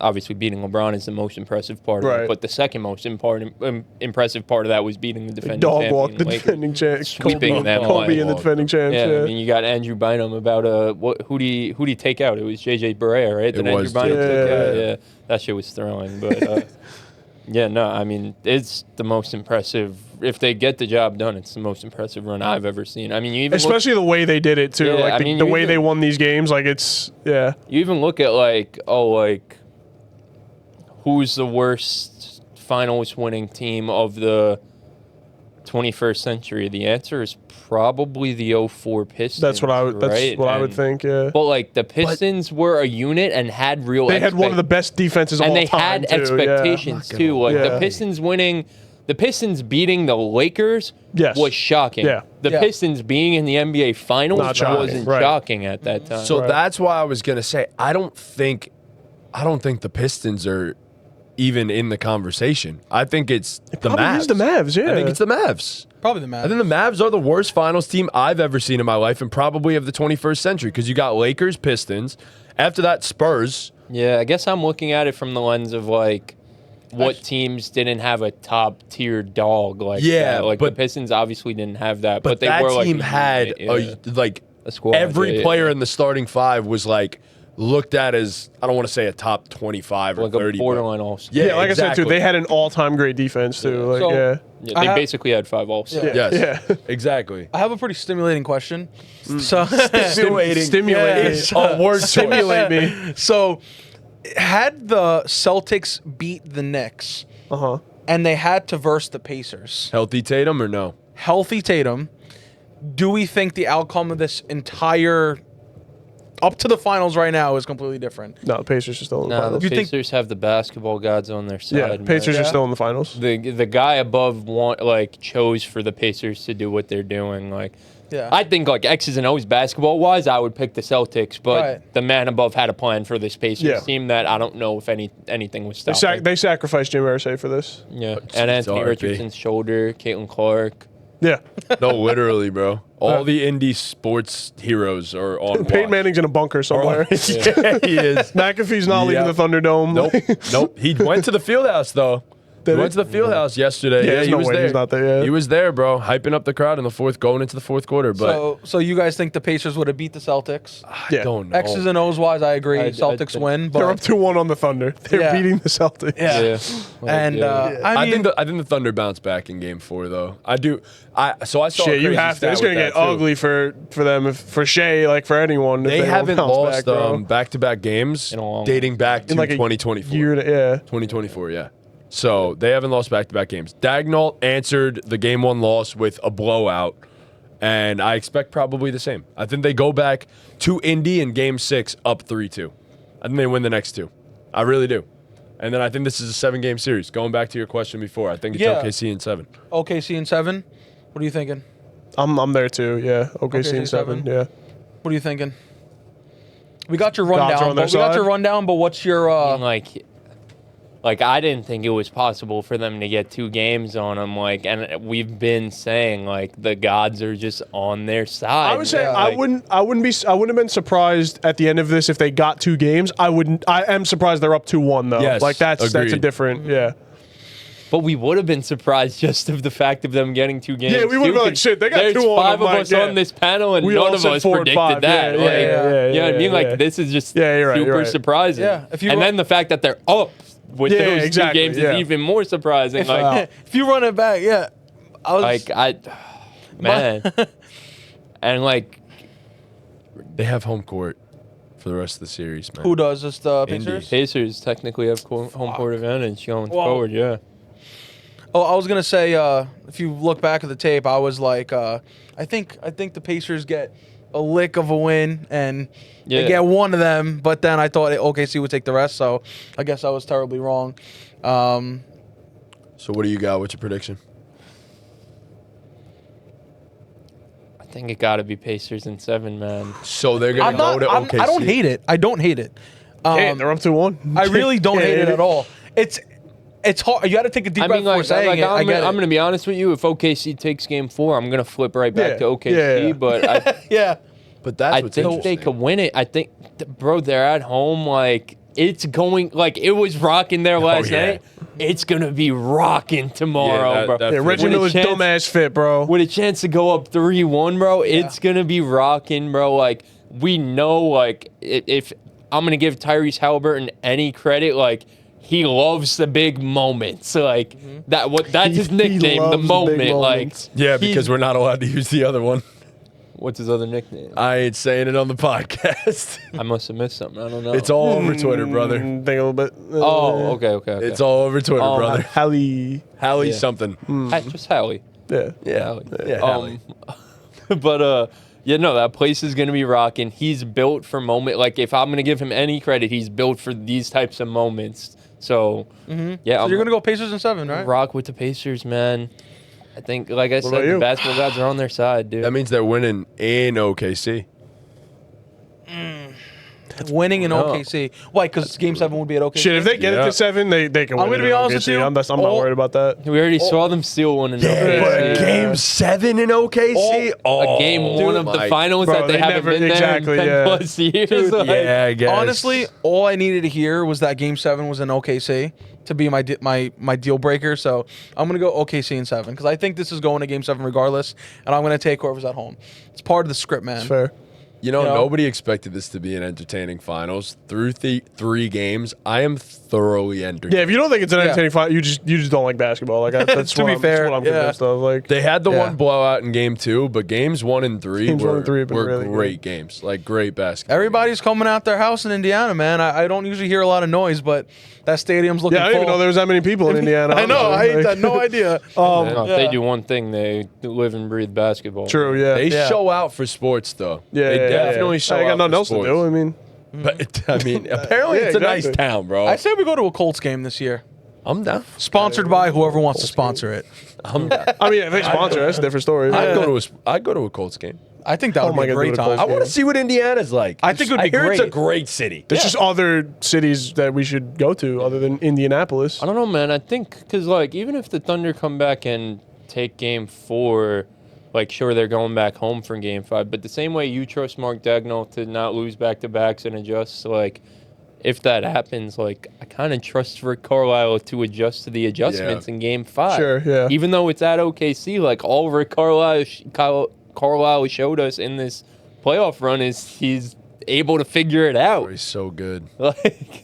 [SPEAKER 4] obviously beating LeBron is the most impressive part of
[SPEAKER 2] Right.
[SPEAKER 4] it. But the second most impressive part of that was beating the defending
[SPEAKER 2] Dog
[SPEAKER 4] champion
[SPEAKER 2] walk the
[SPEAKER 4] Lakers.
[SPEAKER 2] defending champs.
[SPEAKER 4] Sweeping them
[SPEAKER 2] Kobe
[SPEAKER 4] like-
[SPEAKER 2] and the defending champs.
[SPEAKER 4] Yeah,
[SPEAKER 2] Yeah.
[SPEAKER 4] I mean, you got Andrew Bynum about who'd he take out? It was JJ Barea, right? That
[SPEAKER 1] was,
[SPEAKER 4] Andrew Bynum
[SPEAKER 2] yeah.
[SPEAKER 4] took out. Yeah, that shit was thrilling. But yeah, no, I mean, it's the most impressive. If they get the job done, it's the most impressive run I've ever seen. I mean, you even
[SPEAKER 2] Especially the way they did it too.
[SPEAKER 4] Yeah,
[SPEAKER 2] like
[SPEAKER 4] I
[SPEAKER 2] the,
[SPEAKER 4] mean,
[SPEAKER 2] the
[SPEAKER 4] you
[SPEAKER 2] way
[SPEAKER 4] even-
[SPEAKER 2] they won these games. Like it's
[SPEAKER 4] you even look at like who's the worst finals winning team of the 21st century? The answer is probably the 04 Pistons.
[SPEAKER 2] that's what I would
[SPEAKER 4] right?
[SPEAKER 2] I would
[SPEAKER 4] And-
[SPEAKER 2] think. Yeah.
[SPEAKER 4] But like the Pistons were a unit and had real.
[SPEAKER 2] They had one of the best defenses of
[SPEAKER 4] and
[SPEAKER 2] all
[SPEAKER 4] they
[SPEAKER 2] time.
[SPEAKER 4] had
[SPEAKER 2] too,
[SPEAKER 4] expectations too. Like
[SPEAKER 2] Yeah.
[SPEAKER 4] the Pistons beating the Lakers
[SPEAKER 2] Yes.
[SPEAKER 4] was shocking.
[SPEAKER 2] Yeah.
[SPEAKER 4] The
[SPEAKER 3] Yeah.
[SPEAKER 4] Pistons being in the NBA Finals
[SPEAKER 2] Not shocking,
[SPEAKER 4] wasn't
[SPEAKER 2] right.
[SPEAKER 4] shocking at that time.
[SPEAKER 1] So
[SPEAKER 2] Right.
[SPEAKER 1] that's why I was gonna say I don't think the Pistons are even in the conversation. I think it's the
[SPEAKER 2] Probably
[SPEAKER 1] Mavs.
[SPEAKER 2] is the Mavs. Yeah.
[SPEAKER 1] I think it's the Mavs.
[SPEAKER 3] Probably the Mavs.
[SPEAKER 1] I think the Mavs are the worst finals team I've ever seen in my life and probably of the 21st century because you got Lakers, Pistons. After that, Spurs.
[SPEAKER 4] Yeah, I guess I'm looking at it from the lens of like what teams didn't have a top tier dog like
[SPEAKER 1] Yeah,
[SPEAKER 4] that. Like
[SPEAKER 1] but-
[SPEAKER 4] the Pistons obviously didn't have that,
[SPEAKER 1] But
[SPEAKER 4] they
[SPEAKER 1] that
[SPEAKER 4] were like
[SPEAKER 1] team
[SPEAKER 4] a
[SPEAKER 1] had
[SPEAKER 4] unit, yeah. a squad.
[SPEAKER 1] every
[SPEAKER 4] yeah,
[SPEAKER 1] player
[SPEAKER 4] yeah.
[SPEAKER 1] in the starting 5 was like looked at as I don't want to say a top 25 or
[SPEAKER 4] like
[SPEAKER 1] 30.
[SPEAKER 4] a borderline all star.
[SPEAKER 2] Yeah, like I said too,
[SPEAKER 1] exactly.
[SPEAKER 2] they had an all-time great defense too. Like
[SPEAKER 3] So-
[SPEAKER 2] yeah.
[SPEAKER 4] Yeah,
[SPEAKER 3] I
[SPEAKER 4] they
[SPEAKER 3] have-
[SPEAKER 4] basically had 5 all stars.
[SPEAKER 3] Yeah.
[SPEAKER 1] Yes.
[SPEAKER 2] Yeah.
[SPEAKER 1] Exactly.
[SPEAKER 3] I have a pretty stimulating question. So
[SPEAKER 1] Stimulating.
[SPEAKER 2] Stimulate
[SPEAKER 3] Yeah.
[SPEAKER 1] A word
[SPEAKER 2] Stimulate me.
[SPEAKER 3] So, had the Celtics beat the Knicks
[SPEAKER 2] Uh-huh.
[SPEAKER 3] and they had to verse the Pacers,
[SPEAKER 1] Healthy Tatum or no?
[SPEAKER 3] healthy Tatum, do we think the outcome of this entire up to the finals right now is completely different?
[SPEAKER 2] No, the Pacers are still in the
[SPEAKER 4] Nah, the
[SPEAKER 2] finals.
[SPEAKER 3] You think-
[SPEAKER 4] Pacers have the basketball gods on their side.
[SPEAKER 2] Yeah,
[SPEAKER 4] man.
[SPEAKER 2] Pacers are
[SPEAKER 3] Yeah.
[SPEAKER 2] still in the finals.
[SPEAKER 4] The guy above chose for the Pacers to do what they're doing. Like,
[SPEAKER 3] Yeah.
[SPEAKER 4] I think like X's and O's basketball wise, I would pick the Celtics, but
[SPEAKER 3] Right.
[SPEAKER 4] the man above had a plan for this Pacers
[SPEAKER 2] Yeah.
[SPEAKER 4] team that I don't know if anything was
[SPEAKER 2] They,
[SPEAKER 4] stopping.
[SPEAKER 2] they sacrificed Jim Irsay for this.
[SPEAKER 4] Yeah,
[SPEAKER 1] It's
[SPEAKER 4] and Anthony
[SPEAKER 1] RP.
[SPEAKER 4] Richardson's shoulder, Caitlin Clark.
[SPEAKER 2] Yeah.
[SPEAKER 1] No, literally, bro. All the indie sports heroes are on
[SPEAKER 2] Peyton
[SPEAKER 1] watch.
[SPEAKER 2] Manning's in a bunker somewhere.
[SPEAKER 1] Yeah, he is.
[SPEAKER 2] McAfee's not leaving
[SPEAKER 1] Yeah.
[SPEAKER 2] the Thunderdome.
[SPEAKER 1] Nope. Nope. He went to the field house though. He went to the field house yesterday.
[SPEAKER 2] Yeah, there's
[SPEAKER 1] he
[SPEAKER 2] no
[SPEAKER 1] was
[SPEAKER 2] way
[SPEAKER 1] there.
[SPEAKER 2] he's not there, yeah.
[SPEAKER 1] He was there, bro, hyping up the crowd in the going into the fourth quarter. But
[SPEAKER 3] So you guys think the Pacers would have beat the Celtics?
[SPEAKER 2] Yeah.
[SPEAKER 1] I don't know.
[SPEAKER 3] X's and O's wise, I agree.
[SPEAKER 4] I
[SPEAKER 3] Celtics
[SPEAKER 4] think-
[SPEAKER 3] win,
[SPEAKER 2] They're up
[SPEAKER 3] but
[SPEAKER 2] 2-1 on the Thunder. They're
[SPEAKER 3] Yeah.
[SPEAKER 2] beating the Celtics.
[SPEAKER 3] yeah.
[SPEAKER 4] Yeah. Like,
[SPEAKER 3] And
[SPEAKER 4] yeah.
[SPEAKER 3] I mean,
[SPEAKER 1] I think the Thunder bounce back in Game 4 though. I do. So I saw. a
[SPEAKER 2] Shit, you
[SPEAKER 1] crazy
[SPEAKER 2] have to.
[SPEAKER 1] stat
[SPEAKER 2] It's
[SPEAKER 1] with
[SPEAKER 2] gonna get
[SPEAKER 1] that, too.
[SPEAKER 2] ugly for them, for Shai, like for anyone. if
[SPEAKER 1] They
[SPEAKER 2] don't
[SPEAKER 1] haven't
[SPEAKER 2] bounce
[SPEAKER 1] lost
[SPEAKER 2] back, bro.
[SPEAKER 1] back-to-back games
[SPEAKER 4] In a long
[SPEAKER 1] dating back to
[SPEAKER 2] in like a
[SPEAKER 1] 2024.
[SPEAKER 2] year. Yeah.
[SPEAKER 1] 2024, yeah. So they haven't lost back-to-back games. Dagnall answered the Game 1 loss with a blowout, and I expect probably the same. I think they go back to Indy in Game 6 up 3-2. I think they win the next two. I really do. And then I think this is a 7-game series. Going back to your question before, I think it's
[SPEAKER 3] Yeah.
[SPEAKER 1] OKC in 7.
[SPEAKER 3] OKC in 7. What are you thinking?
[SPEAKER 2] I'm there too. Yeah. OKC in 7. Yeah.
[SPEAKER 3] What are you thinking? We got your
[SPEAKER 2] Gods are
[SPEAKER 3] rundown.
[SPEAKER 2] on their
[SPEAKER 3] We got
[SPEAKER 2] side?
[SPEAKER 3] your rundown, but what's your
[SPEAKER 4] like I didn't think it was possible for them to get 2 games on them. Like, and we've been saying like the gods are just on their side.
[SPEAKER 2] I would say
[SPEAKER 3] Yeah,
[SPEAKER 2] I
[SPEAKER 4] Like,
[SPEAKER 2] wouldn't have been surprised at the end of this if they got 2 games. I am surprised they're up 2-1 though.
[SPEAKER 1] Yes,
[SPEAKER 2] Like that's a
[SPEAKER 1] agreed.
[SPEAKER 2] different. Yeah.
[SPEAKER 4] But we would have been surprised just of the fact of them getting 2 games.
[SPEAKER 2] Yeah, we would've
[SPEAKER 4] too,
[SPEAKER 2] been like,
[SPEAKER 4] 'cause
[SPEAKER 2] shit, they got
[SPEAKER 4] there's
[SPEAKER 2] 2 on
[SPEAKER 4] 5
[SPEAKER 2] them,
[SPEAKER 4] of
[SPEAKER 2] like,
[SPEAKER 4] us
[SPEAKER 2] yeah.
[SPEAKER 4] on this panel, and
[SPEAKER 2] We
[SPEAKER 4] none
[SPEAKER 2] all
[SPEAKER 4] of
[SPEAKER 2] said
[SPEAKER 4] us
[SPEAKER 2] 4 and
[SPEAKER 4] predicted
[SPEAKER 2] 5.
[SPEAKER 4] that.
[SPEAKER 2] Yeah,
[SPEAKER 4] Like,
[SPEAKER 2] yeah,
[SPEAKER 3] yeah,
[SPEAKER 2] yeah,
[SPEAKER 4] you know what I
[SPEAKER 2] yeah,
[SPEAKER 4] mean? Like
[SPEAKER 2] yeah.
[SPEAKER 4] this is just
[SPEAKER 2] Yeah, you're right,
[SPEAKER 4] super
[SPEAKER 2] you're right.
[SPEAKER 4] surprising.
[SPEAKER 3] Yeah, if you
[SPEAKER 4] and
[SPEAKER 3] run-
[SPEAKER 4] then the fact that they're up with
[SPEAKER 2] Yeah,
[SPEAKER 4] those
[SPEAKER 2] exactly,
[SPEAKER 4] 2 games
[SPEAKER 2] yeah.
[SPEAKER 4] is even more surprising. Like,
[SPEAKER 3] if you run it back, yeah. I was
[SPEAKER 4] man, and like
[SPEAKER 1] They have home court for the rest of the series, man.
[SPEAKER 3] who does this? The
[SPEAKER 1] Indy.
[SPEAKER 3] Pacers.
[SPEAKER 4] Pacers technically have home court advantage going
[SPEAKER 3] Whoa.
[SPEAKER 4] forward. Yeah.
[SPEAKER 3] Oh, I was gonna say, if you look back at the tape, I was like, I think the Pacers get a lick of a win and they
[SPEAKER 4] Yeah.
[SPEAKER 3] get one of them, but then I thought OKC would take the rest, so I guess I was terribly wrong.
[SPEAKER 1] So what do you got? What's your prediction?
[SPEAKER 4] I think it got to be Pacers in 7, man.
[SPEAKER 1] So they're gonna
[SPEAKER 3] I'm not.
[SPEAKER 1] go to
[SPEAKER 3] I'm,
[SPEAKER 1] OKC.
[SPEAKER 3] I don't hate it. I don't hate it.
[SPEAKER 2] Hey, they're up 2-1.
[SPEAKER 3] I really don't hate it at all. It's hard. You got to take a deep
[SPEAKER 4] I
[SPEAKER 3] breath
[SPEAKER 4] mean,
[SPEAKER 3] before
[SPEAKER 4] like,
[SPEAKER 3] saying it. I get
[SPEAKER 4] I'm
[SPEAKER 3] it.
[SPEAKER 4] going to be honest with you. If OKC takes Game 4, I'm going to flip right back
[SPEAKER 2] Yeah,
[SPEAKER 4] to OKC.
[SPEAKER 2] yeah.
[SPEAKER 4] But I,
[SPEAKER 3] Yeah.
[SPEAKER 1] But that's
[SPEAKER 4] I
[SPEAKER 1] what's
[SPEAKER 4] think
[SPEAKER 1] interesting.
[SPEAKER 4] they could win it. I think, bro, they're at home. Like, it's going, like, it was rocking there last
[SPEAKER 1] yeah.
[SPEAKER 4] night. It's going to be rocking tomorrow,
[SPEAKER 1] Yeah,
[SPEAKER 4] bro.
[SPEAKER 1] that
[SPEAKER 2] Yeah, Reggie
[SPEAKER 4] With a
[SPEAKER 2] Miller's
[SPEAKER 4] chance-
[SPEAKER 2] dumbass fit, bro.
[SPEAKER 4] With a chance to go up 3-1, bro, it's going to be rocking, bro. Like, we know, like, if I'm going to give Tyrese Haliburton any credit, like, he loves the big moments. Like, that's his
[SPEAKER 2] He
[SPEAKER 4] nickname, the
[SPEAKER 2] loves the big
[SPEAKER 4] moment. Like,
[SPEAKER 2] moments.
[SPEAKER 1] Yeah,
[SPEAKER 4] he-
[SPEAKER 1] because we're not allowed to use the other one.
[SPEAKER 4] what's his other nickname?
[SPEAKER 1] I ain't saying it on the podcast.
[SPEAKER 4] I must have missed something. I don't know.
[SPEAKER 1] It's all over Twitter, brother.
[SPEAKER 2] Think a little bit.
[SPEAKER 4] Oh, okay.
[SPEAKER 1] It's all over Twitter,
[SPEAKER 4] Oh,
[SPEAKER 1] brother.
[SPEAKER 2] Hallie.
[SPEAKER 1] Hallie
[SPEAKER 4] Yeah.
[SPEAKER 1] something.
[SPEAKER 4] Just Hallie.
[SPEAKER 2] Yeah.
[SPEAKER 1] Yeah,
[SPEAKER 4] Hallie.
[SPEAKER 1] yeah. Hallie.
[SPEAKER 4] But yeah, no, that place is gonna be rocking. He's built for moment. Like, if I'm gonna give him any credit, he's built for these types of moments. So yeah,
[SPEAKER 3] So
[SPEAKER 4] I'm
[SPEAKER 3] you're gonna go Pacers in 7, right?
[SPEAKER 4] rock with the Pacers, man. I think, like I
[SPEAKER 2] about
[SPEAKER 4] said, the
[SPEAKER 2] you?
[SPEAKER 4] basketball gods are on their side, dude.
[SPEAKER 1] That means they're winning in OKC.
[SPEAKER 3] Winning in
[SPEAKER 4] No.
[SPEAKER 3] OKC. Why? Because Game 7 would be at OKC.
[SPEAKER 2] Shit, if they get it
[SPEAKER 1] Yeah.
[SPEAKER 2] to 7, they can win.
[SPEAKER 3] I'm gonna
[SPEAKER 2] it
[SPEAKER 3] be
[SPEAKER 2] in
[SPEAKER 3] honest with
[SPEAKER 2] OKC.
[SPEAKER 3] you,
[SPEAKER 2] I'm not
[SPEAKER 3] all-
[SPEAKER 2] worried about that.
[SPEAKER 4] we already saw them steal one in
[SPEAKER 1] But
[SPEAKER 4] OKC.
[SPEAKER 1] Game 7 in OKC?
[SPEAKER 4] A game one of the
[SPEAKER 1] my-
[SPEAKER 4] finals
[SPEAKER 2] Bro,
[SPEAKER 4] that they
[SPEAKER 2] they
[SPEAKER 4] haven't
[SPEAKER 2] never-
[SPEAKER 4] been there
[SPEAKER 2] exactly,
[SPEAKER 4] in 10
[SPEAKER 2] yeah.
[SPEAKER 4] plus years. Like,
[SPEAKER 1] Yeah, I guess.
[SPEAKER 3] Honestly, all I needed to hear was that Game 7 was in OKC to be my deal breaker. So I'm gonna go OKC in 7 because I think this is going to Game 7 regardless, and I'm gonna take whoever's at home. It's part of the script, man.
[SPEAKER 2] It's fair.
[SPEAKER 1] You know,
[SPEAKER 3] You know?
[SPEAKER 1] nobody expected this to be an entertaining finals. Through 3 games, I am thoroughly entertained.
[SPEAKER 2] Yeah, if you don't think it's an
[SPEAKER 3] Yeah.
[SPEAKER 2] entertaining fight, you just don't like basketball. Like that's
[SPEAKER 3] To
[SPEAKER 2] what
[SPEAKER 3] be
[SPEAKER 2] I'm,
[SPEAKER 3] fair,
[SPEAKER 2] that's what I'm
[SPEAKER 3] yeah.
[SPEAKER 2] convinced of. Like
[SPEAKER 1] They had the
[SPEAKER 3] Yeah.
[SPEAKER 1] one blowout in Game 2, but Games 1 and 3
[SPEAKER 2] Games 1
[SPEAKER 1] were,
[SPEAKER 2] and 3 have been
[SPEAKER 1] were
[SPEAKER 2] really
[SPEAKER 1] great games. Like, great basketball.
[SPEAKER 3] Everybody's coming out their house in Indiana, man. I don't usually hear a lot of noise, but that stadium's looking
[SPEAKER 2] yeah, I
[SPEAKER 3] full.
[SPEAKER 2] didn't even know there was that many people in Indiana.
[SPEAKER 3] I know. I
[SPEAKER 2] honestly.
[SPEAKER 3] had no idea.
[SPEAKER 4] if they
[SPEAKER 3] Yeah.
[SPEAKER 4] do one thing, they live and breathe basketball.
[SPEAKER 2] True. Yeah.
[SPEAKER 1] They
[SPEAKER 3] Yeah.
[SPEAKER 1] show out for sports, though.
[SPEAKER 2] Yeah,
[SPEAKER 1] they
[SPEAKER 2] yeah,
[SPEAKER 1] definitely
[SPEAKER 2] yeah.
[SPEAKER 1] show
[SPEAKER 2] I
[SPEAKER 1] out
[SPEAKER 2] got nothing
[SPEAKER 1] for
[SPEAKER 2] else
[SPEAKER 1] sports.
[SPEAKER 2] to do. I mean,
[SPEAKER 1] But, I mean, apparently
[SPEAKER 2] Yeah,
[SPEAKER 1] it's a nice
[SPEAKER 2] exactly.
[SPEAKER 1] town, bro.
[SPEAKER 3] I say we go to a Colts game this year.
[SPEAKER 1] I'm down.
[SPEAKER 3] Sponsored by whoever wants to sponsor it.
[SPEAKER 1] I'm down.
[SPEAKER 2] I mean, if they sponsor, that's a different story.
[SPEAKER 1] I'd go to a Colts game.
[SPEAKER 3] I think that would
[SPEAKER 2] my
[SPEAKER 3] be a
[SPEAKER 2] God,
[SPEAKER 3] great
[SPEAKER 2] do it at
[SPEAKER 3] time.
[SPEAKER 1] I want to see what Indiana's like.
[SPEAKER 3] I think it would be
[SPEAKER 1] I hear it's a
[SPEAKER 3] great.
[SPEAKER 1] great city.
[SPEAKER 2] There's just other cities that we should go to other than Indianapolis.
[SPEAKER 4] I don't know, man. I think because like even if the Thunder come back and take Game 4, like sure they're going back home for Game 5, but the same way you trust Mark Dagnall to not lose back to backs and adjust, like if that happens, like, I kind of trust Rick Carlisle to adjust to the adjustments in Game 5.
[SPEAKER 2] Sure, yeah.
[SPEAKER 4] Even though it's at OKC, like, all Rick Carlisle showed us in this playoff run is he's able to figure it out.
[SPEAKER 1] He's so good.
[SPEAKER 4] Like,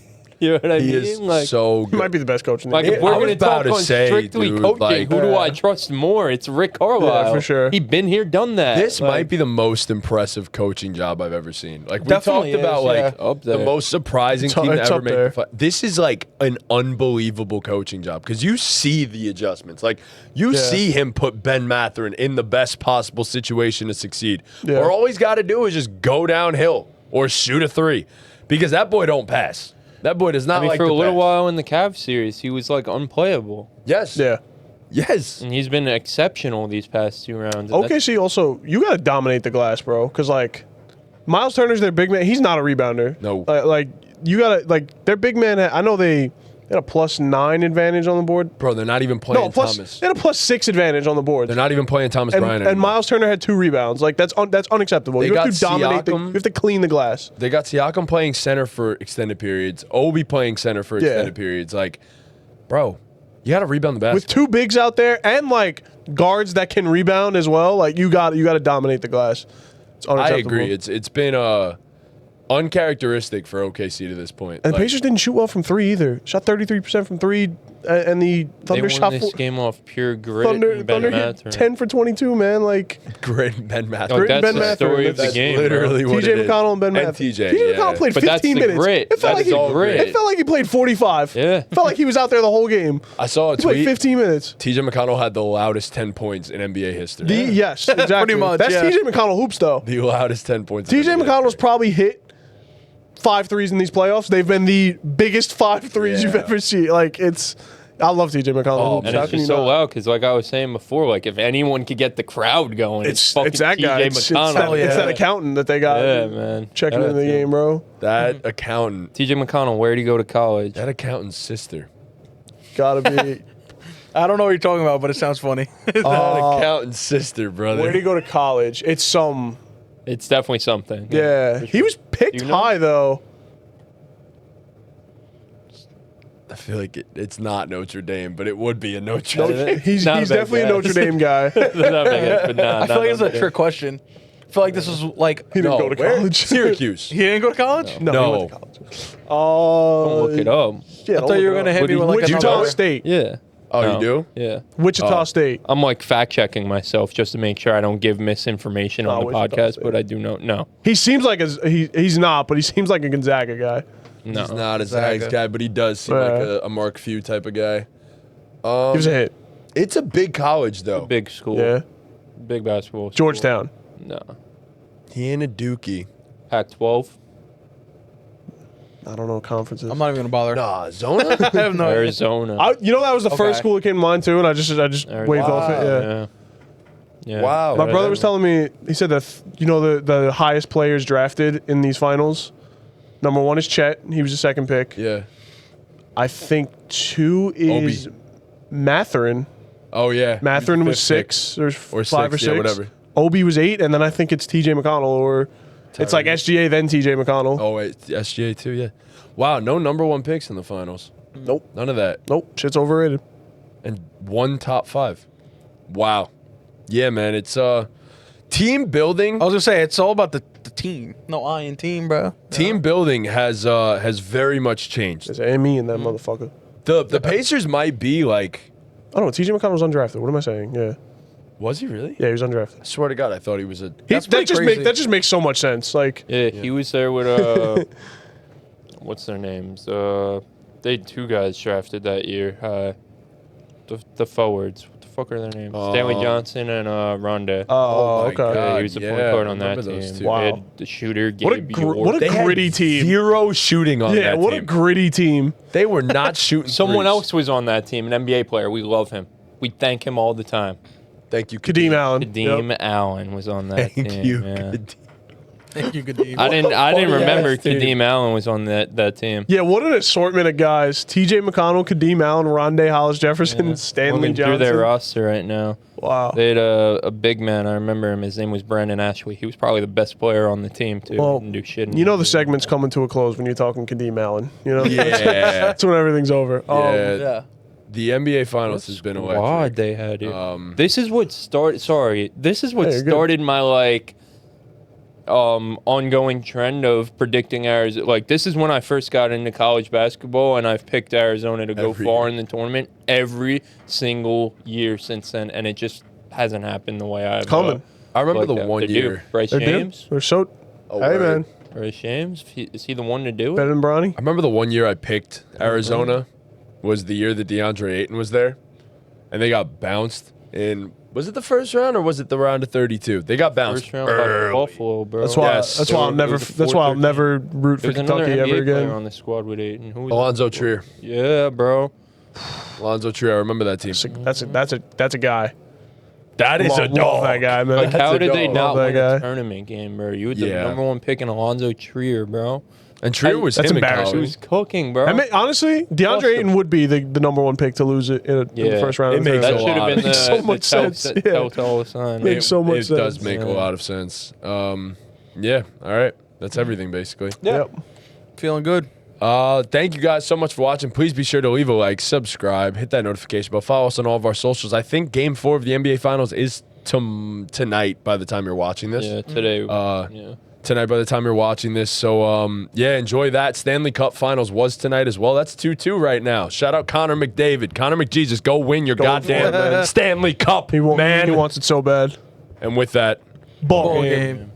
[SPEAKER 4] you know what I
[SPEAKER 1] He
[SPEAKER 4] mean?
[SPEAKER 1] is
[SPEAKER 4] Like,
[SPEAKER 1] so
[SPEAKER 2] He
[SPEAKER 1] good.
[SPEAKER 2] might be the best coach in the
[SPEAKER 4] like
[SPEAKER 2] league.
[SPEAKER 4] if we're
[SPEAKER 1] I was
[SPEAKER 4] going to
[SPEAKER 1] about
[SPEAKER 4] talk
[SPEAKER 1] to
[SPEAKER 4] on
[SPEAKER 1] say,
[SPEAKER 4] strictly
[SPEAKER 1] dude,
[SPEAKER 4] coaching,
[SPEAKER 1] like-
[SPEAKER 4] who do I
[SPEAKER 2] Yeah.
[SPEAKER 4] trust more? It's Rick Carlisle.
[SPEAKER 2] Yeah, for sure.
[SPEAKER 4] He's been here, done that.
[SPEAKER 1] This
[SPEAKER 4] Like,
[SPEAKER 1] might be the most impressive coaching job I've ever seen. Like we
[SPEAKER 3] Definitely
[SPEAKER 1] talked about,
[SPEAKER 3] is,
[SPEAKER 1] like
[SPEAKER 4] yeah. Up
[SPEAKER 1] the
[SPEAKER 4] there.
[SPEAKER 1] most surprising
[SPEAKER 2] It's
[SPEAKER 1] team to
[SPEAKER 2] it's
[SPEAKER 1] ever
[SPEAKER 2] up
[SPEAKER 1] make
[SPEAKER 2] there.
[SPEAKER 1] the This is like an unbelievable coaching job because you see the adjustments. Like you
[SPEAKER 2] Yeah.
[SPEAKER 1] see him put Ben Mathurin in the best possible situation to succeed.
[SPEAKER 2] Yeah.
[SPEAKER 1] Or all he's got to do is just go downhill or shoot a three because that boy don't pass. That boy does not
[SPEAKER 4] I mean,
[SPEAKER 1] like
[SPEAKER 4] for
[SPEAKER 1] to
[SPEAKER 4] a little
[SPEAKER 1] pass.
[SPEAKER 4] while in the Cavs series, he was like unplayable,
[SPEAKER 1] Yes.
[SPEAKER 2] Yeah.
[SPEAKER 1] Yes.
[SPEAKER 4] and he's been exceptional these past 2 rounds. and that's-
[SPEAKER 2] OKC also, you got to dominate the glass, bro. Because, like, Miles Turner's their big man. He's not a rebounder.
[SPEAKER 1] No.
[SPEAKER 2] Like you got to, like, their big man, I know they had a +9 advantage on the board.
[SPEAKER 1] Bro, they're not even playing
[SPEAKER 2] No, plus,
[SPEAKER 1] Thomas.
[SPEAKER 2] they had a +6 advantage on the board.
[SPEAKER 1] They're not even playing Thomas Bryant
[SPEAKER 2] and
[SPEAKER 1] anymore.
[SPEAKER 2] Miles Turner had 2 rebounds. Like, that's unacceptable.
[SPEAKER 1] They
[SPEAKER 2] You have
[SPEAKER 1] got
[SPEAKER 2] to dominate
[SPEAKER 1] Siakam.
[SPEAKER 2] you have to clean the glass.
[SPEAKER 1] They got Siakam playing center for extended periods. Obi playing center for
[SPEAKER 2] Yeah.
[SPEAKER 1] extended periods. Like, bro, you got to rebound the
[SPEAKER 2] With
[SPEAKER 1] basketball.
[SPEAKER 2] 2 bigs out there and, like, guards that can rebound as well, like, you got to dominate the glass. It's
[SPEAKER 1] I
[SPEAKER 2] unacceptable.
[SPEAKER 1] agree. It's been uncharacteristic for OKC to this point.
[SPEAKER 2] And
[SPEAKER 1] Like,
[SPEAKER 2] Pacers didn't shoot well from 3 either. Shot 33% from 3, and the
[SPEAKER 4] They
[SPEAKER 2] Thunder
[SPEAKER 4] won
[SPEAKER 2] shot
[SPEAKER 4] this game off pure grit
[SPEAKER 2] Thunder
[SPEAKER 4] and Ben
[SPEAKER 2] hit
[SPEAKER 4] Mathurin.
[SPEAKER 2] 10 for 22, man. Like,
[SPEAKER 1] great Ben Mathurin.
[SPEAKER 4] Like,
[SPEAKER 2] Grit and
[SPEAKER 4] that's
[SPEAKER 2] Ben
[SPEAKER 4] the
[SPEAKER 2] Mathurin,
[SPEAKER 4] story of the
[SPEAKER 2] that's
[SPEAKER 4] game.
[SPEAKER 1] literally
[SPEAKER 4] bro.
[SPEAKER 1] what
[SPEAKER 2] TJ
[SPEAKER 1] it is.
[SPEAKER 2] McConnell and Ben
[SPEAKER 1] And
[SPEAKER 2] Mathurin.
[SPEAKER 1] TJ,
[SPEAKER 2] TJ
[SPEAKER 1] yeah.
[SPEAKER 2] McConnell played
[SPEAKER 4] But that's
[SPEAKER 2] 15
[SPEAKER 4] the
[SPEAKER 2] minutes.
[SPEAKER 4] grit.
[SPEAKER 2] It felt
[SPEAKER 4] That's
[SPEAKER 2] like he
[SPEAKER 4] the grit.
[SPEAKER 2] It felt like he played 45.
[SPEAKER 4] Yeah.
[SPEAKER 2] It felt like he was out there the whole game.
[SPEAKER 1] I saw a
[SPEAKER 2] He played
[SPEAKER 1] tweet.
[SPEAKER 2] 15 minutes.
[SPEAKER 1] TJ McConnell had the loudest 10 points in NBA history.
[SPEAKER 2] Yes, exactly.
[SPEAKER 3] much,
[SPEAKER 2] That's
[SPEAKER 3] yeah.
[SPEAKER 2] TJ McConnell hoops, though.
[SPEAKER 1] The loudest 10 points. in
[SPEAKER 2] TJ
[SPEAKER 1] NBA
[SPEAKER 2] McConnell's
[SPEAKER 1] history.
[SPEAKER 2] probably hit 5 threes in these playoffs. They've been the biggest 5 threes you've
[SPEAKER 1] Yeah.
[SPEAKER 2] ever seen. Like, I love TJ McConnell.
[SPEAKER 1] Oh,
[SPEAKER 2] hoops.
[SPEAKER 4] And
[SPEAKER 2] How
[SPEAKER 4] it's
[SPEAKER 2] can
[SPEAKER 4] just
[SPEAKER 2] you
[SPEAKER 4] so
[SPEAKER 2] not?
[SPEAKER 4] loud because, like I was saying before, like if anyone could get the crowd going, it's fucking
[SPEAKER 2] It's that guy.
[SPEAKER 4] TJ
[SPEAKER 2] It's
[SPEAKER 4] McConnell.
[SPEAKER 2] that accountant that they got
[SPEAKER 4] Yeah, man.
[SPEAKER 2] checking
[SPEAKER 4] Shout
[SPEAKER 2] in
[SPEAKER 4] out
[SPEAKER 2] the
[SPEAKER 4] to him.
[SPEAKER 2] game, bro.
[SPEAKER 1] That accountant.
[SPEAKER 4] TJ McConnell, where'd he go to college?
[SPEAKER 1] That accountant's sister.
[SPEAKER 2] Gotta be.
[SPEAKER 3] I don't know what you're talking about, but it sounds funny.
[SPEAKER 1] That accountant's sister, brother.
[SPEAKER 2] Where'd he go to college? It's some.
[SPEAKER 4] It's definitely something.
[SPEAKER 2] Yeah.
[SPEAKER 4] for
[SPEAKER 2] He
[SPEAKER 4] sure.
[SPEAKER 2] was picked
[SPEAKER 4] You know?
[SPEAKER 2] high, though.
[SPEAKER 1] I feel like it's not Notre Dame, but it would be a Notre Dame.
[SPEAKER 2] He's
[SPEAKER 4] Not a bad
[SPEAKER 2] definitely a
[SPEAKER 4] guess.
[SPEAKER 2] Notre Dame guy. he
[SPEAKER 4] Not bad, but nah,
[SPEAKER 3] I feel like it's a
[SPEAKER 4] not
[SPEAKER 3] trick question. I feel like this is like
[SPEAKER 2] didn't
[SPEAKER 1] No,
[SPEAKER 2] go to
[SPEAKER 1] where?
[SPEAKER 2] college.
[SPEAKER 1] Syracuse.
[SPEAKER 3] he didn't go to college.
[SPEAKER 2] No,
[SPEAKER 1] No.
[SPEAKER 2] he went to college. Oh,
[SPEAKER 4] Look it up.
[SPEAKER 2] Yeah,
[SPEAKER 3] I thought you were gonna hit me with like
[SPEAKER 2] Wichita
[SPEAKER 3] another.
[SPEAKER 2] State.
[SPEAKER 4] Yeah.
[SPEAKER 1] Oh,
[SPEAKER 4] No.
[SPEAKER 1] you do?
[SPEAKER 4] Yeah.
[SPEAKER 2] Wichita
[SPEAKER 1] Oh.
[SPEAKER 2] State.
[SPEAKER 4] I'm like fact checking myself just to make sure I don't give misinformation on the
[SPEAKER 2] Wichita
[SPEAKER 4] podcast,
[SPEAKER 2] State.
[SPEAKER 4] but I do know. No.
[SPEAKER 2] He seems like he's not, but he seems like a Gonzaga guy.
[SPEAKER 4] No.
[SPEAKER 1] He's not a
[SPEAKER 3] Zaga.
[SPEAKER 1] Zags guy, but he does seem like a Mark Few type of guy.
[SPEAKER 2] He was a hit.
[SPEAKER 1] It's a big college, though.
[SPEAKER 4] Big school.
[SPEAKER 2] Yeah.
[SPEAKER 4] Big basketball. School.
[SPEAKER 2] Georgetown.
[SPEAKER 4] No.
[SPEAKER 1] He and a Dookie.
[SPEAKER 4] Pac 12.
[SPEAKER 2] I don't know conferences.
[SPEAKER 3] I'm not even gonna bother.
[SPEAKER 1] Nah, Zona?
[SPEAKER 3] I have no idea.
[SPEAKER 4] Arizona.
[SPEAKER 2] That was the first
[SPEAKER 3] Okay.
[SPEAKER 2] school that came to mind too, and I just
[SPEAKER 4] Arizona.
[SPEAKER 2] waved off it. Yeah.
[SPEAKER 4] Yeah. Yeah.
[SPEAKER 1] Wow.
[SPEAKER 2] My brother was telling me, he said that the highest players drafted in these finals. Number 1 is Chet. He was the second pick.
[SPEAKER 1] Yeah.
[SPEAKER 2] I think 2 is Mathurin.
[SPEAKER 1] Oh, yeah.
[SPEAKER 2] Mathurin was
[SPEAKER 1] Fifth pick.
[SPEAKER 2] 6 or,
[SPEAKER 1] Or
[SPEAKER 2] 5 or
[SPEAKER 1] 6,
[SPEAKER 2] 6.
[SPEAKER 1] yeah, whatever.
[SPEAKER 2] Obi was 8, and then I think it's TJ McConnell, or it's like
[SPEAKER 1] Tyrese.
[SPEAKER 2] SGA then TJ McConnell.
[SPEAKER 1] Oh, wait. SGA, too, yeah. Wow, no number 1 picks in the finals.
[SPEAKER 2] Nope.
[SPEAKER 1] None of that.
[SPEAKER 2] Nope. Shit's overrated.
[SPEAKER 1] And 1 top 5. Wow. Yeah, man. It's team building.
[SPEAKER 3] I was gonna say it's all about the team. No I in team, bro.
[SPEAKER 1] Team building has very much changed.
[SPEAKER 2] There's an ME in that motherfucker.
[SPEAKER 1] The Pacers might be like.
[SPEAKER 2] I don't know. TJ McConnell was undrafted. What am I saying? Yeah.
[SPEAKER 1] Was he really?
[SPEAKER 2] Yeah, he was undrafted.
[SPEAKER 1] I swear to God, I thought he was a.
[SPEAKER 3] That's pretty crazy.
[SPEAKER 2] That just makes so much sense. Like,
[SPEAKER 4] Yeah, he was there with what's their names? They had 2 guys drafted that year. The forwards. What the fuck are their names? Stanley Johnson and Ronda.
[SPEAKER 2] oh,
[SPEAKER 1] my
[SPEAKER 2] okay.
[SPEAKER 1] God.
[SPEAKER 4] Yeah, he was the point guard on
[SPEAKER 1] I
[SPEAKER 4] that
[SPEAKER 1] remember those
[SPEAKER 4] team.
[SPEAKER 1] two.
[SPEAKER 2] Wow.
[SPEAKER 4] They had the shooter,
[SPEAKER 2] What a
[SPEAKER 4] Gabe
[SPEAKER 2] gr-
[SPEAKER 4] York.
[SPEAKER 2] what a
[SPEAKER 1] They had
[SPEAKER 2] gritty team.
[SPEAKER 1] 0 shooting on
[SPEAKER 2] Yeah,
[SPEAKER 1] that
[SPEAKER 2] what a
[SPEAKER 1] team.
[SPEAKER 2] gritty team.
[SPEAKER 1] They were not shooting.
[SPEAKER 4] Someone
[SPEAKER 1] threes.
[SPEAKER 4] else was on that team, an NBA player. We love him. We thank him all the time.
[SPEAKER 1] Thank you,
[SPEAKER 2] Kadeem Allen.
[SPEAKER 4] Kadeem
[SPEAKER 2] Yep.
[SPEAKER 4] Allen was on that
[SPEAKER 1] Thank
[SPEAKER 4] team.
[SPEAKER 1] you.
[SPEAKER 4] Yeah.
[SPEAKER 1] Kadeem.
[SPEAKER 3] Thank you, Kadeem.
[SPEAKER 4] I didn't
[SPEAKER 1] funny
[SPEAKER 4] remember
[SPEAKER 1] ass team.
[SPEAKER 4] Kadeem Allen was on that team.
[SPEAKER 2] Yeah, what an assortment of guys. T.J. McConnell, Kadeem Allen, Rondé Hollis-Jefferson, Stanley
[SPEAKER 4] Looking through their
[SPEAKER 2] Johnson.
[SPEAKER 4] roster right now.
[SPEAKER 2] Wow.
[SPEAKER 4] They had a big man. I remember him. His name was Brandon Ashley. He was probably the best player on the team too.
[SPEAKER 2] Well,
[SPEAKER 4] Didn't do shit.
[SPEAKER 2] You know the segment's coming to a close when you're talking Kadeem Allen. You know,
[SPEAKER 1] Yeah.
[SPEAKER 2] that's when everything's over.
[SPEAKER 1] Yeah.
[SPEAKER 3] Yeah.
[SPEAKER 1] The NBA Finals has been electric.
[SPEAKER 4] Squad they had here. This is what
[SPEAKER 2] Hey, you're good.
[SPEAKER 4] started my ongoing trend of predicting Arizona. Like, this is when I first got into college basketball, and I've picked Arizona to go
[SPEAKER 1] Every
[SPEAKER 4] far
[SPEAKER 1] year.
[SPEAKER 4] in the tournament every single year since then, and it just hasn't happened the way I've
[SPEAKER 2] Coming.
[SPEAKER 1] I remember
[SPEAKER 4] like
[SPEAKER 1] the
[SPEAKER 4] that
[SPEAKER 1] one
[SPEAKER 4] to do.
[SPEAKER 1] year.
[SPEAKER 4] Bryce
[SPEAKER 2] They do.
[SPEAKER 4] James.
[SPEAKER 2] They're so.
[SPEAKER 1] Oh,
[SPEAKER 2] Hey,
[SPEAKER 1] word.
[SPEAKER 2] man.
[SPEAKER 4] Bryce James. Is he the one to do
[SPEAKER 2] Better
[SPEAKER 4] it?
[SPEAKER 2] than Bronny?
[SPEAKER 1] I remember the one year I picked Arizona was the year that DeAndre Ayton was there, and they got bounced in. Was it the first round or was it the round of 32? They got bounced
[SPEAKER 4] First round by
[SPEAKER 1] early.
[SPEAKER 4] Buffalo, bro.
[SPEAKER 2] That's why.
[SPEAKER 1] Yes.
[SPEAKER 2] that's why I'll
[SPEAKER 4] It
[SPEAKER 2] never.
[SPEAKER 4] was a
[SPEAKER 2] That's why I'll
[SPEAKER 4] 4-13.
[SPEAKER 2] never root for
[SPEAKER 4] There was another
[SPEAKER 2] Kentucky
[SPEAKER 4] NBA
[SPEAKER 2] ever
[SPEAKER 4] player
[SPEAKER 2] again.
[SPEAKER 4] on the squad with Ayton. Who was it?
[SPEAKER 1] Alonzo Trier.
[SPEAKER 4] Yeah, bro.
[SPEAKER 1] Alonzo Trier. I remember that team.
[SPEAKER 2] That's a guy.
[SPEAKER 1] That is a
[SPEAKER 2] Love
[SPEAKER 1] dog.
[SPEAKER 2] that guy, man.
[SPEAKER 4] Like,
[SPEAKER 1] That's
[SPEAKER 4] how
[SPEAKER 1] a
[SPEAKER 4] did they
[SPEAKER 1] dog.
[SPEAKER 4] not
[SPEAKER 2] Love
[SPEAKER 4] win
[SPEAKER 2] that
[SPEAKER 4] a
[SPEAKER 2] guy.
[SPEAKER 4] tournament game, bro? You were the
[SPEAKER 1] Yeah.
[SPEAKER 4] number one pick in Alonzo Trier, bro.
[SPEAKER 1] And Trier was
[SPEAKER 2] That's
[SPEAKER 1] him in
[SPEAKER 2] embarrassing.
[SPEAKER 4] He
[SPEAKER 1] college.
[SPEAKER 4] was cooking, bro.
[SPEAKER 2] I mean, honestly, DeAndre
[SPEAKER 4] Awesome.
[SPEAKER 2] Ayton would be the number one pick to lose it in the first round.
[SPEAKER 1] It
[SPEAKER 2] of the
[SPEAKER 1] makes
[SPEAKER 4] that
[SPEAKER 1] a
[SPEAKER 2] tournament.
[SPEAKER 4] should have
[SPEAKER 1] lot.
[SPEAKER 4] been the,
[SPEAKER 2] Makes so
[SPEAKER 4] the
[SPEAKER 2] much sense, yeah.
[SPEAKER 4] telltale sign.
[SPEAKER 2] Makes so much
[SPEAKER 1] It does
[SPEAKER 2] sense.
[SPEAKER 1] make a
[SPEAKER 4] Yeah.
[SPEAKER 1] lot of sense. Yeah. All right. That's everything basically.
[SPEAKER 2] Yep.
[SPEAKER 3] Feeling good.
[SPEAKER 1] Thank you guys so much for watching. Please be sure to leave a like, subscribe, hit that notification bell, follow us on all of our socials. I think Game 4 of the NBA Finals is tonight by the time you're watching this.
[SPEAKER 4] Yeah, today. Yeah.
[SPEAKER 1] Tonight by the time you're watching this. So, yeah, enjoy that. Stanley Cup Finals was tonight as well. That's 2-2 right now. Shout out Connor McDavid. Connor McJesus, go win your
[SPEAKER 2] Go for it,
[SPEAKER 1] goddamn
[SPEAKER 2] man.
[SPEAKER 1] Stanley Cup,
[SPEAKER 2] He
[SPEAKER 1] man.
[SPEAKER 2] wants it so bad.
[SPEAKER 1] And with that,
[SPEAKER 2] Ball
[SPEAKER 3] Ball
[SPEAKER 2] game.
[SPEAKER 3] game.